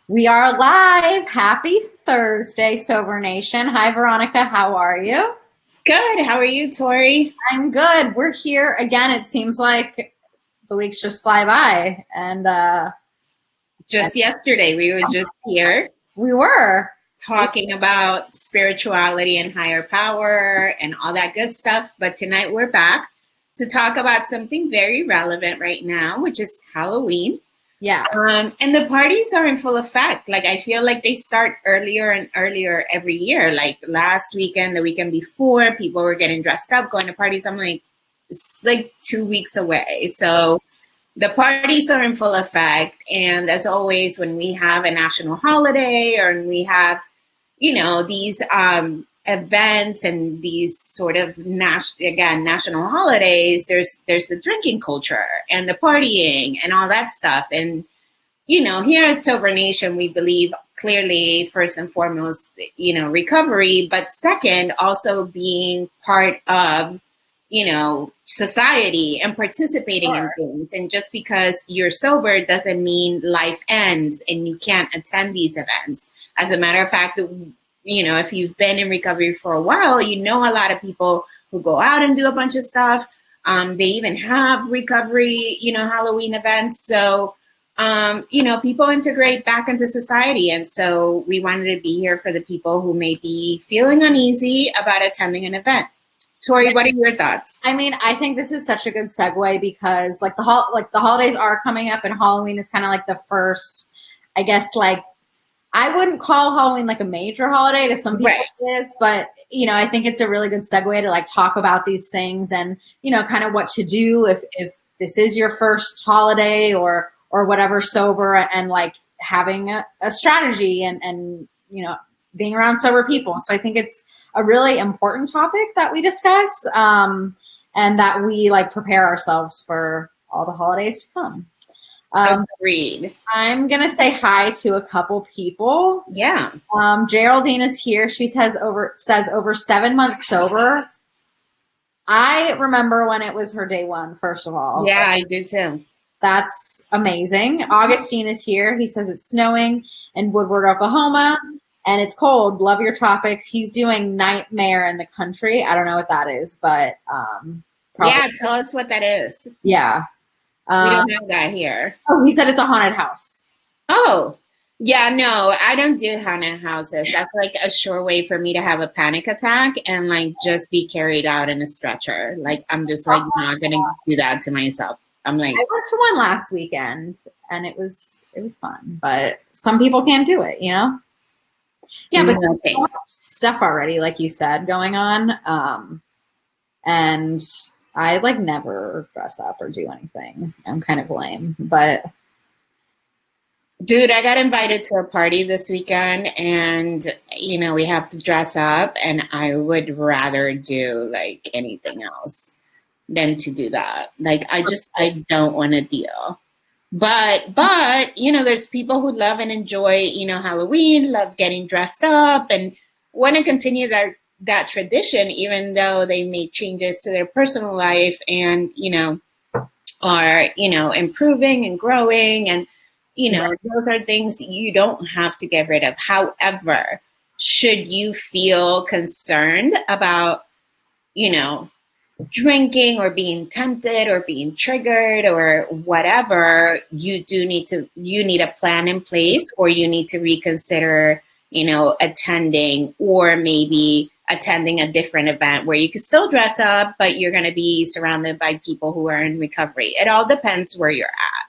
We are live. Happy Thursday, Sober Nation. Hi, Veronica. How are you? Good. How are you, Tori? I'm good. We're here again. It seems like the weeks just fly by, and Just yesterday, we were just here we were. talking about spirituality and higher power and all that good stuff. But tonight we're back to talk about something very relevant right now, which is Halloween. Yeah. And the parties are in full effect. Like, I feel like they start earlier and earlier every year. Like last weekend, the weekend before, people were getting dressed up, going to parties. I'm like, it's like 2 weeks away. So the parties are in full effect. And as always, when we have a national holiday or when we have, these events and these sort of national holidays, there's the drinking culture and the partying and all that stuff. And here at Sober Nation, we believe clearly, first and foremost, recovery, but second, also being part of, society and participating in things. And just because you're sober doesn't mean life ends and you can't attend these events. As a matter of fact, if you've been in recovery for a while, a lot of people who go out and do a bunch of stuff. They even have recovery, Halloween events. So, people integrate back into society. And so we wanted to be here for the people who may be feeling uneasy about attending an event. Tori, what are your thoughts? I mean, I think this is such a good segue because the holidays are coming up, and Halloween is kind of like the first, I guess, like I wouldn't call Halloween like a major holiday. To some people it is, but I think it's a really good segue to like talk about these things and kind of what to do if this is your first holiday or whatever sober, and like having a strategy and being around sober people. So I think it's a really important topic that we discuss, and that we like prepare ourselves for all the holidays to come. Agreed. I'm gonna say hi to a couple people. Yeah. Geraldine is here. She says over 7 months sober. I remember when it was her day one, first of all. Yeah, I do too. That's amazing. Augustine is here. He says it's snowing in Woodward, Oklahoma, and it's cold. Love your topics. He's doing Nightmare in the Country. I don't know what that is, but yeah, tell us what that is. Yeah. We don't have that here. Oh, he said it's a haunted house. Oh, yeah, no, I don't do haunted houses. That's like a sure way for me to have a panic attack and like just be carried out in a stretcher. Like I'm just like not gonna do that to myself. I'm like, I went to one last weekend and it was fun, but some people can't do it, Yeah, but there's so much stuff already, like you said, going on. And I like never dress up or do anything. I'm kind of lame, but dude, I got invited to a party this weekend and we have to dress up, and I would rather do like anything else than to do that. Like I don't want to deal. But there's people who love and enjoy, Halloween, love getting dressed up and want to continue that tradition, even though they made changes to their personal life and, are, improving and growing. And, those are things you don't have to get rid of. However, should you feel concerned about, drinking or being tempted or being triggered or whatever, you need a plan in place, or you need to reconsider, attending, or maybe attending a different event where you can still dress up, but you're going to be surrounded by people who are in recovery. It all depends where you're at.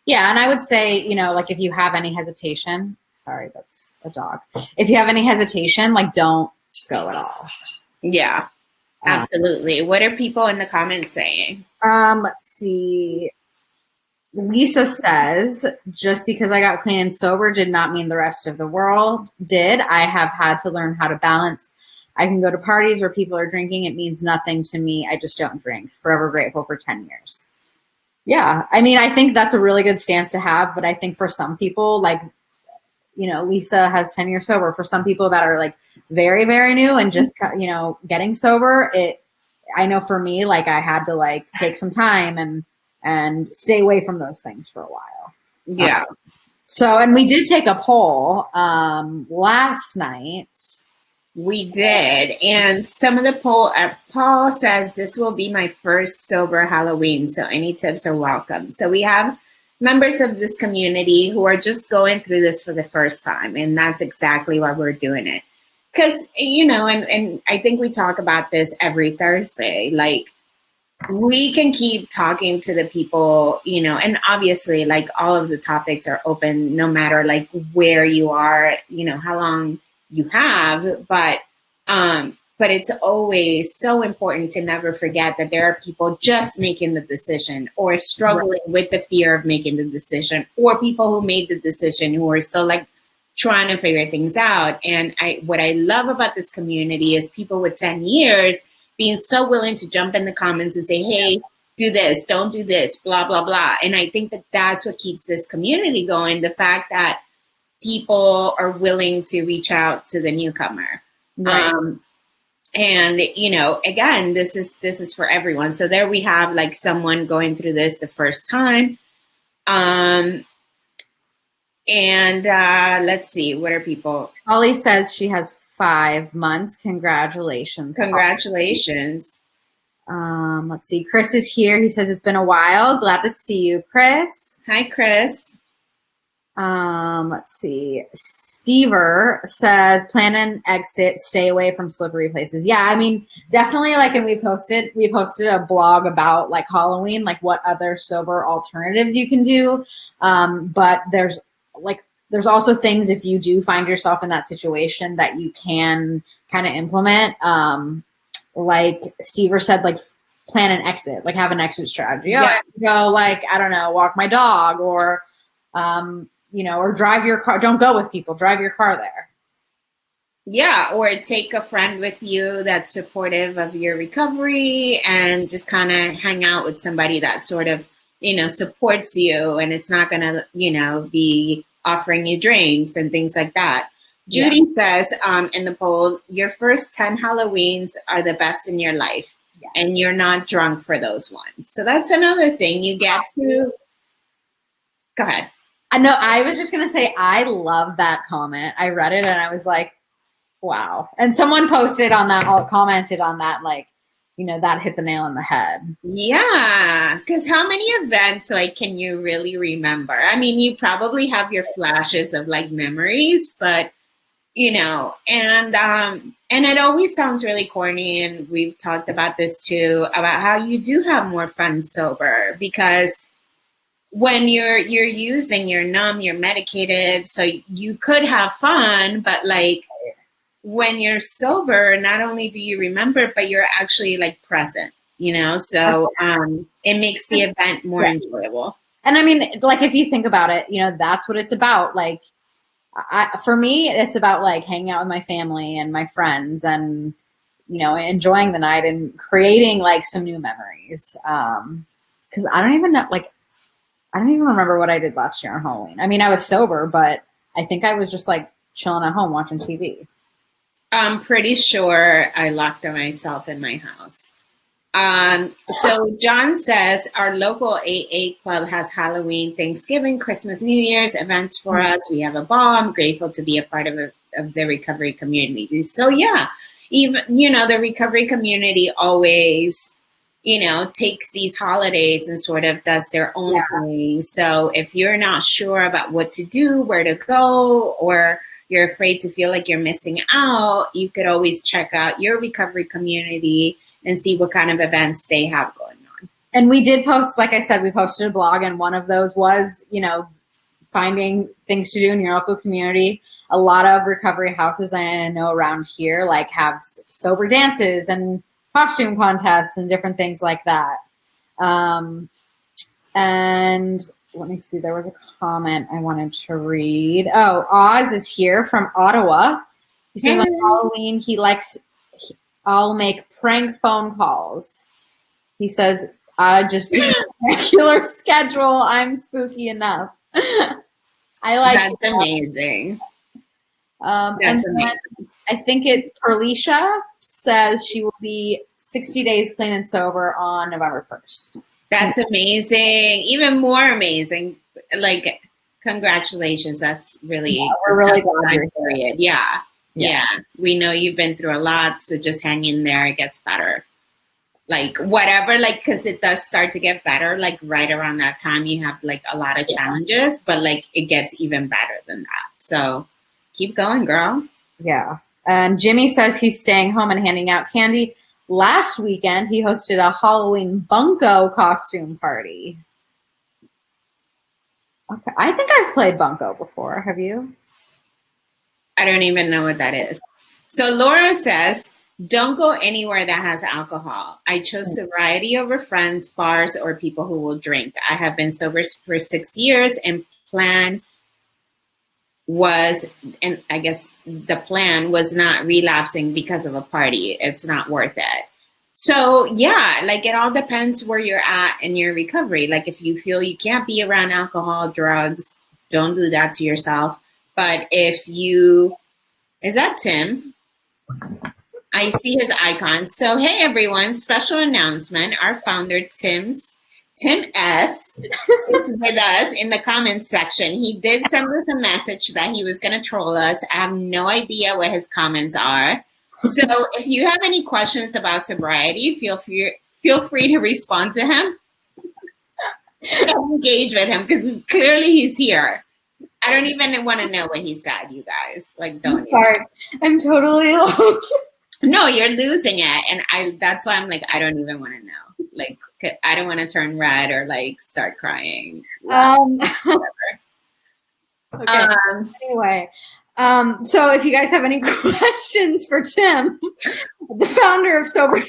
Yeah. And I would say, like if you have any hesitation, sorry, that's a dog. If you have any hesitation, like don't go at all. Yeah. Absolutely. What are people in the comments saying? Let's see. Lisa says, just because I got clean and sober did not mean the rest of the world did. I have had to learn how to balance. I can go to parties where people are drinking. It means nothing to me. I just don't drink. Forever grateful for 10 years. Yeah. I mean, I think that's a really good stance to have. But I think for some people, like, Lisa has 10 years sober. For some people that are like very, very new and just, getting sober, I know for me, like I had to like take some time and stay away from those things for a while. Yeah. So, and we did take a poll last night. We did. And some of the poll, Paul says, this will be my first sober Halloween. So any tips are welcome. So we have members of this community who are just going through this for the first time. And that's exactly why we're doing it. Because, you know, and I think we talk about this every Thursday, like, we can keep talking to the people, you know, and obviously like all of the topics are open no matter like where you are, you know, how long you have, but it's always so important to never forget that there are people just making the decision or struggling with the fear of making the decision, or people who made the decision who are still like trying to figure things out. And what I love about this community is people with 10 years being so willing to jump in the comments and say, hey, do this, don't do this, blah, blah, blah. And I think that that's what keeps this community going. The fact that people are willing to reach out to the newcomer. Right. And, you know, again, this is for everyone. So there we have like someone going through this the first time. And let's see, what are people? Holly says she has 5 months. Congratulations. Congratulations. Let's see. Chris is here. He says it's been a while. Glad to see you, Chris. Hi, Chris. Let's see. Stever says plan and exit, stay away from slippery places. Yeah, I mean, definitely like, and we posted a blog about like Halloween, like what other sober alternatives you can do. But there's also things if you do find yourself in that situation that you can kind of implement. Like Stever said, like plan an exit, like have an exit strategy. Yeah. Go like, I don't know, walk my dog or, you know, or drive your car. Don't go with people, drive your car there. Yeah, or take a friend with you that's supportive of your recovery and just kind of hang out with somebody that sort of, you know, supports you and it's not going to, you know, be offering you drinks and things like that. Judy says in the poll, your first 10 Halloweens are the best in your life and you're not drunk for those ones. So that's another thing you get to. Go ahead. I know. I was just going to say, I love that comment. I read it and I was like, wow. And someone posted on that, or commented on that, like, you know, that hit the nail on the head. Yeah. Because how many events, like, can you really remember? I mean, you probably have your flashes of, like, memories, but, you know, and it always sounds really corny. And we've talked about this, too, about how you do have more fun sober because when you're using, you're numb, you're medicated, so you could have fun, but like when you're sober, not only do you remember, but you're actually like present, you know? So it makes the event more enjoyable. And I mean, like if you think about it, you know, that's what it's about. Like for me, it's about like hanging out with my family and my friends and, you know, enjoying the night and creating like some new memories. 'Cause I don't even know, like, I don't even remember what I did last year on Halloween. I mean, I was sober, but I think I was just like chilling at home watching TV. I'm pretty sure I locked myself in my house. So John says our local AA club has Halloween, Thanksgiving, Christmas, New Year's events for us. We have a ball. I'm grateful to be a part of the recovery community. So yeah, even, you know, the recovery community always, you know, takes these holidays and sort of does their own thing. So if you're not sure about what to do, where to go, or you're afraid to feel like you're missing out, you could always check out your recovery community and see what kind of events they have going on. And we did post, like I said, we posted a blog, and one of those was, you know, finding things to do in your local community. A lot of recovery houses I know around here like have sober dances and costume contests and different things like that. And let me see, there was a comment I wanted to read. Oh, Oz is here from Ottawa. He says on Halloween, I'll make prank phone calls. He says, I just do a regular schedule. I'm spooky enough. I like That's amazing. That's amazing. I think Perlisha says she will be 60 days clean and sober on November 1st. That's amazing. Even more amazing. Like, Congratulations. That's really, we're really glad you're period. Yeah. We know you've been through a lot, so just hang in there. It gets better. Like whatever, like, because it does start to get better. Like right around that time, you have like a lot of challenges, but like it gets even better than that. So keep going, girl. Yeah. And Jimmy says he's staying home and handing out candy. Last weekend, he hosted a Halloween Bunko costume party. Okay, I think I've played Bunko before. Have you? I don't even know what that is. So Laura says, don't go anywhere that has alcohol. I chose sobriety over friends, bars, or people who will drink. I have been sober for 6 years, and I guess the plan was not relapsing because of a party. It's not worth it. So yeah, like it all depends where you're at in your recovery. Like if you feel you can't be around alcohol, drugs, don't do that to yourself. But is that Tim? I see his icon. So hey everyone, special announcement. Our founder Tim S is with us in the comments section. He did send us a message that he was going to troll us. I have no idea what his comments are. So if you have any questions about sobriety, feel free to respond to him. Engage with him because clearly he's here. I don't even want to know what he said, you guys. Like, don't. I'm sorry. I'm totally like. No, you're losing it, and that's why I'm like, I don't even want to know. Like, I don't want to turn red or like start crying. Okay. Anyway. So if you guys have any questions for Tim, the founder of Sober,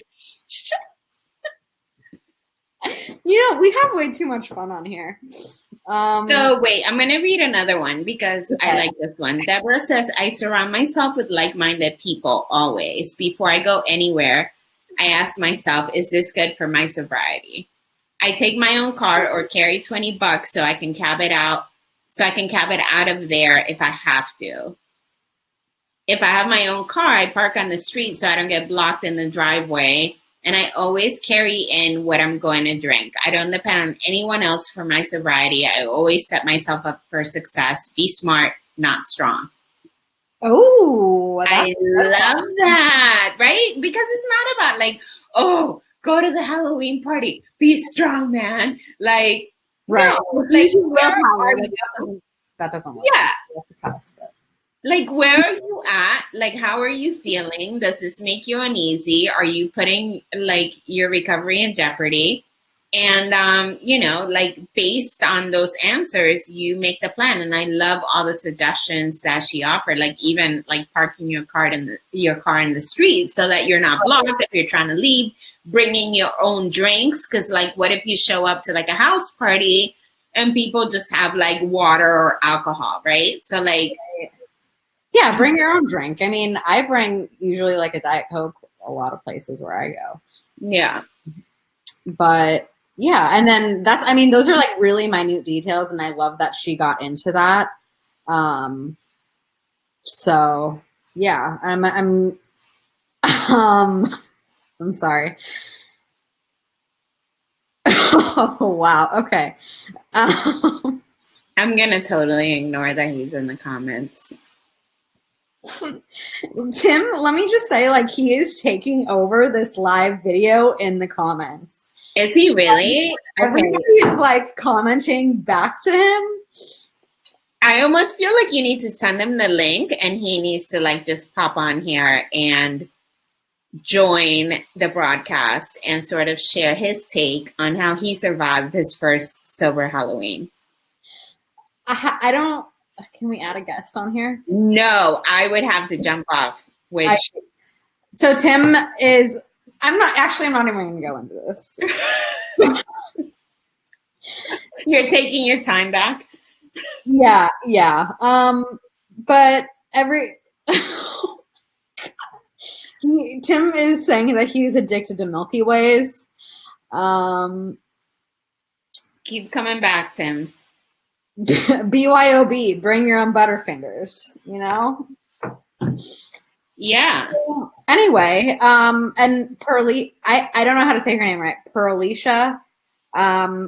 we have way too much fun on here. So wait, I'm going to read another one because I like this one. Deborah says, I surround myself with like-minded people always. Before I go anywhere, I ask myself, is this good for my sobriety? I take my own car or carry $20 so I can cab it out of there if I have to. If I have my own car, I park on the street so I don't get blocked in the driveway. And I always carry in what I'm going to drink. I don't depend on anyone else for my sobriety. I always set myself up for success. Be smart, not strong. Oh, I love that, right? Because it's not about like, oh, go to the Halloween party. Be strong, man. Like, right. No, like, that doesn't work. Yeah. Like, where are you at? Like, how are you feeling? Does this make you uneasy? Are you putting like your recovery in jeopardy? And, like based on those answers, you make the plan. And I love all the suggestions that she offered, like even like parking your car in the street so that you're not blocked if you're trying to leave, bringing your own drinks. Cause like, what if you show up to like a house party and people just have like water or alcohol, right? So like, yeah, bring your own drink. I mean, I bring usually like a Diet Coke a lot of places where I go. Yeah. But yeah, and then those are like really minute details, and I love that she got into that. So yeah, I'm sorry. Oh wow, okay. I'm gonna totally ignore that he's in the comments. Tim, let me just say, like, he is taking over this live video in the comments. Is he really? Everybody is like commenting back to him. I almost feel like you need to send him the link and he needs to like just pop on here and join the broadcast and sort of share his take on how he survived his first sober Halloween. I don't. Can we add a guest on here? No, I would have to jump off. So Tim is. I'm not even going to go into this. You're taking your time back. Yeah. But Tim is saying that he's addicted to Milky Ways. Keep coming back, Tim. BYOB, bring your own Butterfingers, Yeah. Anyway, and Pearly, I don't know how to say her name right. Pearlisha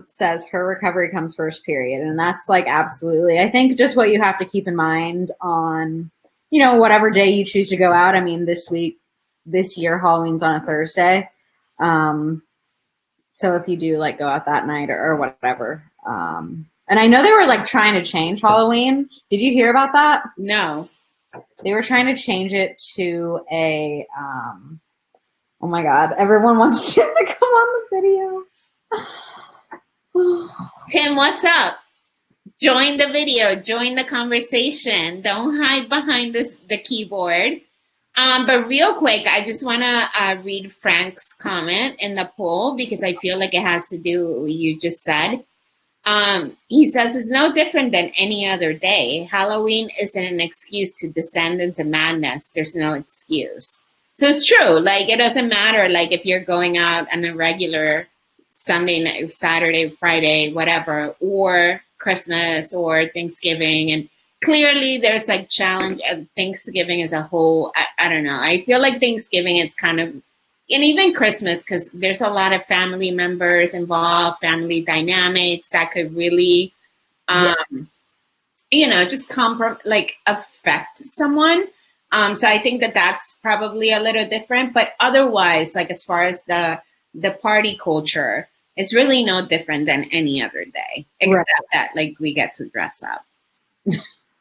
says her recovery comes first, period. And that's like absolutely, I think, just what you have to keep in mind on, you know, whatever day you choose to go out. I mean, this year, Halloween's on a Thursday. So if you do like go out that night or whatever. And I know they were like trying to change Halloween. Did you hear about that? No. They were trying to change it to a, oh my God, everyone wants to come on the video. Tim, what's up? Join the video, join the conversation. Don't hide behind the keyboard. But real quick, I just want to read Frank's comment in the poll because I feel like it has to do with what you just said. He says it's no different than any other day. Halloween isn't an excuse to descend into madness. There's no excuse. So it's true. Like, it doesn't matter, like, if you're going out on a regular Sunday night, Saturday, Friday, whatever, or Christmas or Thanksgiving. And clearly there's like challenge of Thanksgiving as a whole. I don't know. I feel like Thanksgiving, it's kind of, and even Christmas, because there's a lot of family members involved, family dynamics that could really, you know, just affect someone. So I think that that's probably a little different, but otherwise, like as far as the party culture, it's really no different than any other day, except that like we get to dress up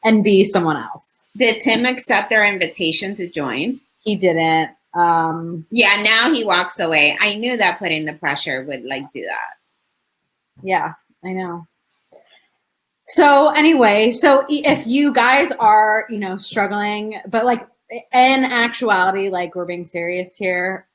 and be someone else. Did Tim accept our invitation to join? He didn't. Yeah, now he walks away. I knew that putting the pressure would like do that. Yeah, I know. So anyway, so if you guys are, you know, struggling, but like in actuality, like we're being serious here,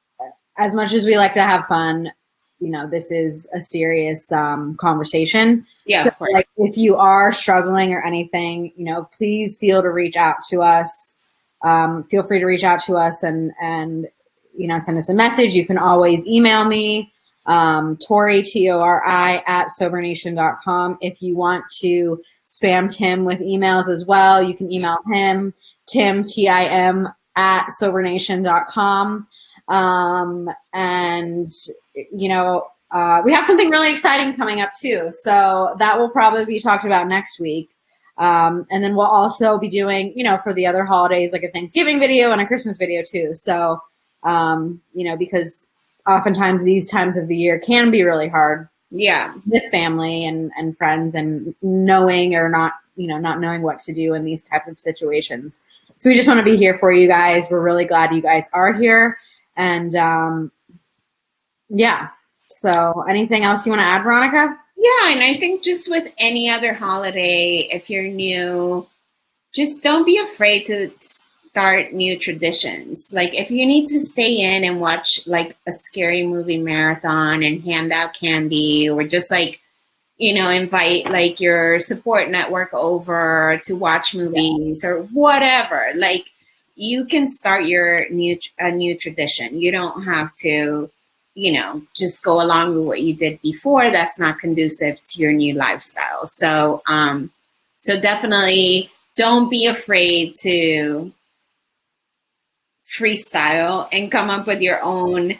as much as we like to have fun, you know, this is a serious conversation. Yeah, so, of course. Like, if you are struggling or anything, you know, please feel to reach out to us. Feel free to reach out to us and you know, send us a message. You can always email me, Tori, Tori, at sobernation.com. If you want to spam Tim with emails as well, you can email him, Tim, Tim, at sobernation.com. And, you know, we have something really exciting coming up too. So that will probably be talked about next week. And then we'll also be doing, you know, for the other holidays, like a Thanksgiving video and a Christmas video too. So, you know, because oftentimes these times of the year can be really hard. Yeah. With family and friends and knowing or not, you know, not knowing what to do in these types of situations. So we just want to be here for you guys. We're really glad you guys are here. And yeah. So anything else you want to add, Veronica? Yeah, and I think just with any other holiday, if you're new, just don't be afraid to start new traditions. Like if you need to stay in and watch like a scary movie marathon and hand out candy, or just like, you know, invite like your support network over to watch movies or whatever, like you can start a new tradition. You don't have to, you know, just go along with what you did before. That's not conducive to your new lifestyle. So, so definitely don't be afraid to freestyle and come up with your own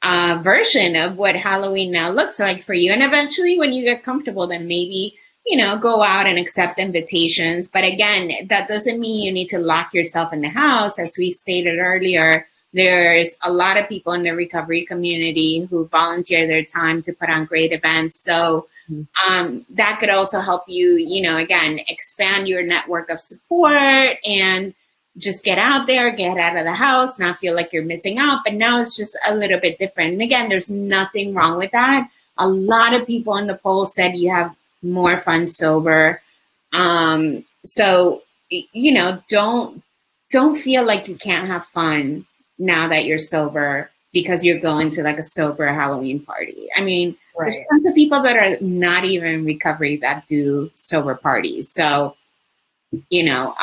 version of what Halloween now looks like for you. And eventually when you get comfortable, then maybe, you know, go out and accept invitations. But again, that doesn't mean you need to lock yourself in the house. As we stated earlier, there's a lot of people in the recovery community who volunteer their time to put on great events. So that could also help you, you know, again, expand your network of support and just get out there, get out of the house, not feel like you're missing out. But now it's just a little bit different. And again, there's nothing wrong with that. A lot of people in the poll said you have more fun sober. So, you know, don't feel like you can't have fun now that you're sober because you're going to like a sober Halloween party. I mean, there's tons of people that are not even in recovery that do sober parties. So, you know,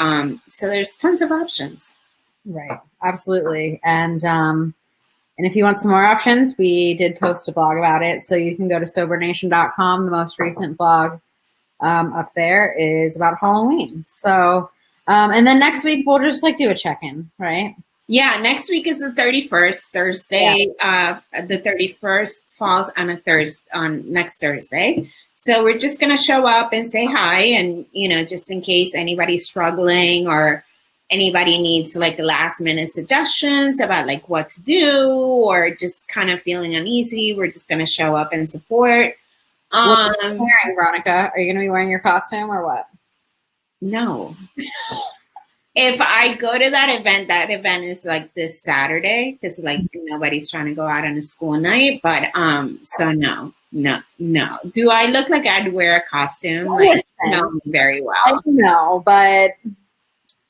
so there's tons of options. Right. Absolutely. And if you want some more options, we did post a blog about it. So you can go to sobernation.com. The most recent blog up there is about Halloween. So, and then next week we'll just like do a check-in, right? Yeah. Next week is the 31st, Thursday, the 31st falls on next Thursday. So we're just going to show up and say hi. And, just in case anybody's struggling or anybody needs like last minute suggestions about like what to do or just kind of feeling uneasy, we're just going to show up and support. What are you wearing, Veronica? Are you going to be wearing your costume or what? No. If I go to that event is like this Saturday because like nobody's trying to go out on a school night. But so no. Do I look like I'd wear a costume? Like, no, very well. I know, but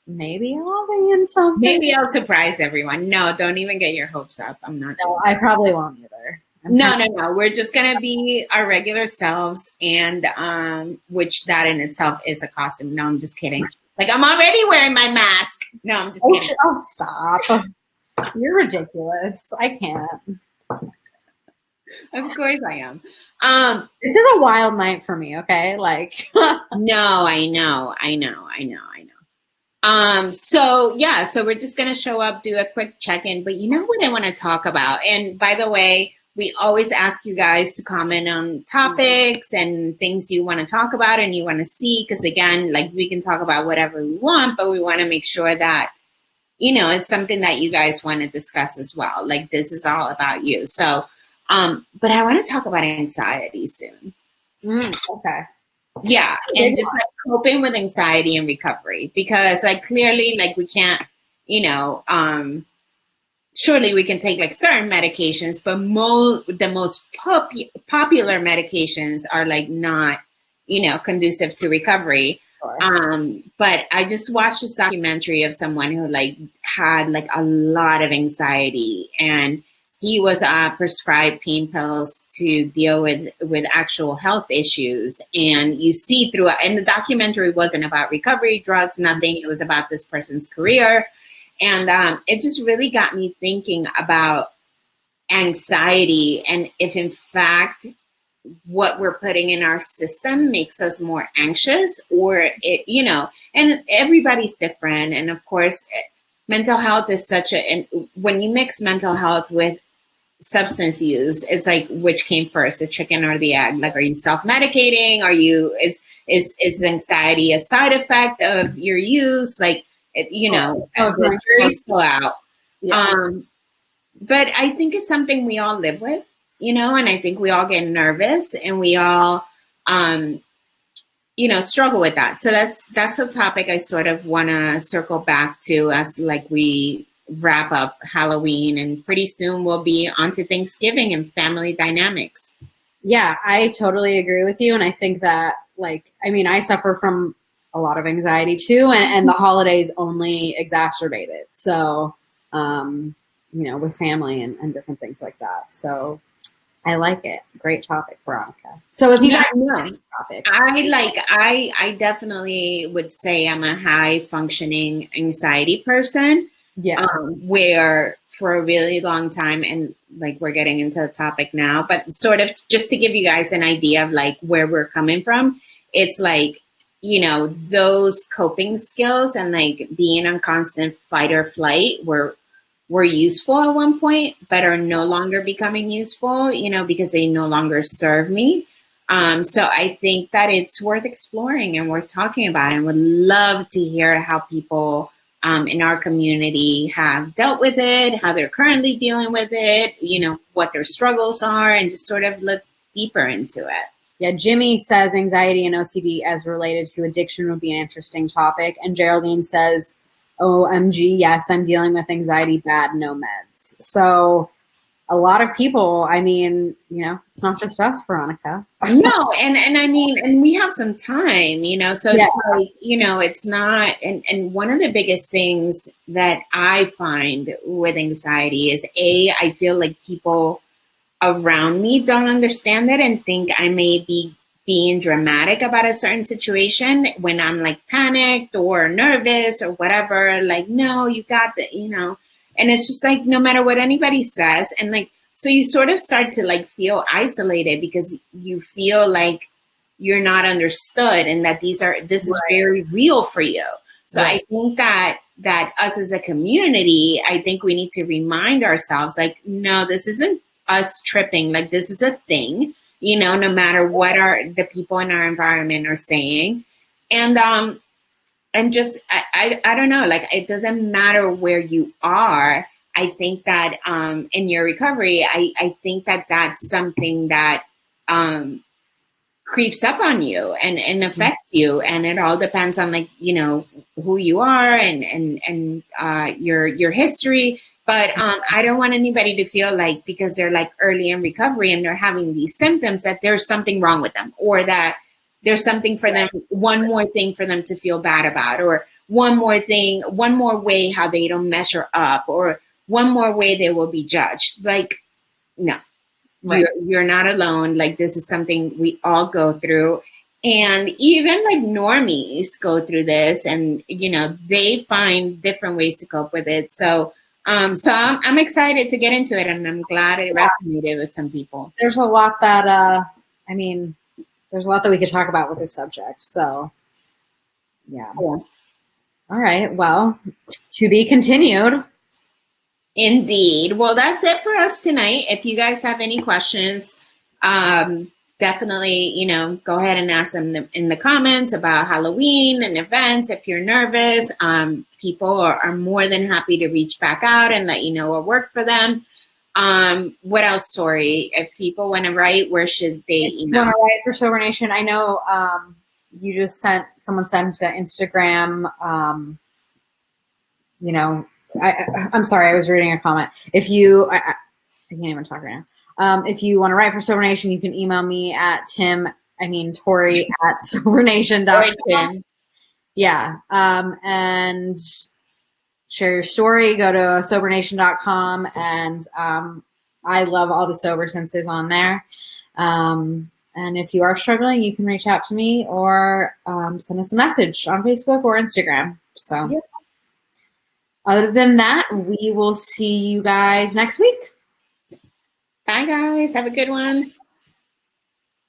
maybe I'll be in something. Maybe I'll surprise everyone. No, don't even get your hopes up. I'm not. No, I probably won't either. No. We're just gonna be our regular selves, and which that in itself is a costume. No, I'm just kidding. Like I'm already wearing my mask. No, I'm just kidding. Oh, stop! You're ridiculous. I can't. Of course I am. This is a wild night for me. Okay, like. No, I know. So we're just gonna show up, do a quick check-in. But you know what I want to talk about? And by the way, we always ask you guys to comment on topics and things you want to talk about and you want to see. Because again, like we can talk about whatever we want, but we want to make sure that, it's something that you guys want to discuss as well. Like this is all about you. So, but I want to talk about anxiety soon. Okay. Yeah. And just like coping with anxiety and recovery, because like clearly, like we can't, surely we can take like certain medications, but the most popular medications are like not, conducive to recovery. Sure. But I just watched this documentary of someone who like had like a lot of anxiety, and he was prescribed pain pills to deal with actual health issues. And you see and the documentary wasn't about recovery, drugs, nothing. It was about this person's career. And it just really got me thinking about anxiety and if in fact what we're putting in our system makes us more anxious or and everybody's different. And of course, mental health is and when you mix mental health with substance use, it's like, which came first, the chicken or the egg? Like, are you self-medicating? Is anxiety a side effect of your use? Like, the jury's still out. Yeah. But I think it's something we all live with, and I think we all get nervous and we all, struggle with that. So that's a topic I sort of want to circle back to as like we wrap up Halloween, and pretty soon we'll be onto Thanksgiving and family dynamics. Yeah, I totally agree with you. And I think that I suffer from a lot of anxiety too, and the holidays only exacerbate it. So, with family and different things like that. So I like it. Great topic, Veronica. So if you guys know topics, I definitely would say I'm a high functioning anxiety person. Yeah. Where for a really long time, and like we're getting into the topic now, but sort of just to give you guys an idea of like where we're coming from, it's like, those coping skills and like being on constant fight or flight were useful at one point, but are no longer becoming useful, because they no longer serve me. So I think that it's worth exploring and worth talking about, and would love to hear how people in our community have dealt with it, how they're currently dealing with it, what their struggles are, and just sort of look deeper into it. Yeah, Jimmy says anxiety and OCD as related to addiction would be an interesting topic. And Geraldine says, OMG, yes, I'm dealing with anxiety bad, no meds. So a lot of people, it's not just us, Veronica. No, and we have some time, so it's like, it's not, and one of the biggest things that I find with anxiety is I feel like people around me don't understand it and think I may be being dramatic about a certain situation when I'm like panicked or nervous or whatever. Like, no, you got the, and it's just like, no matter what anybody says. And like, so you sort of start to like feel isolated because you feel like you're not understood and that this is very real for you. So I think that us as a community, I think we need to remind ourselves like, no, this isn't us tripping. Like, this is a thing, you know, no matter what the people in our environment are saying. And just, I don't know, like, it doesn't matter where you are. I think that in your recovery, I think that that's something that creeps up on you and affects you. And it all depends on, like, you know, who you are and your history. But I don't want anybody to feel like because they're like early in recovery and they're having these symptoms that there's something wrong with them, or that there's something for them, one more thing for them to feel bad about, or one more thing, one more way how they don't measure up, or one more way they will be judged. Like, no, right. You're not alone. Like, this is something we all go through. And even like normies go through this, and, you know, they find different ways to cope with it. So I'm excited to get into it, and I'm glad it resonated with some people. There's a lot that, there's a lot that we could talk about with this subject. So, yeah. Cool. All right. Well, to be continued. Indeed. Well, that's it for us tonight. If you guys have any questions, definitely, you know, go ahead and ask them in the comments about Halloween and events. If you're nervous, people are more than happy to reach back out and let you know what worked for them. What else, Tori? If people want to write, where should they email? Want to write for Sober Nation? I know you just someone sent to Instagram. You know, I'm sorry, I was reading a comment. If you, I can't even talk right now. If you want to write for Sober Nation, you can email me at Tori at sobernation.com. Yeah. And share your story. Go to sobernation.com. And I love all the sober senses on there. And if you are struggling, you can reach out to me or send us a message on Facebook or Instagram. So yeah. Other than that, we will see you guys next week. Bye, guys. Have a good one.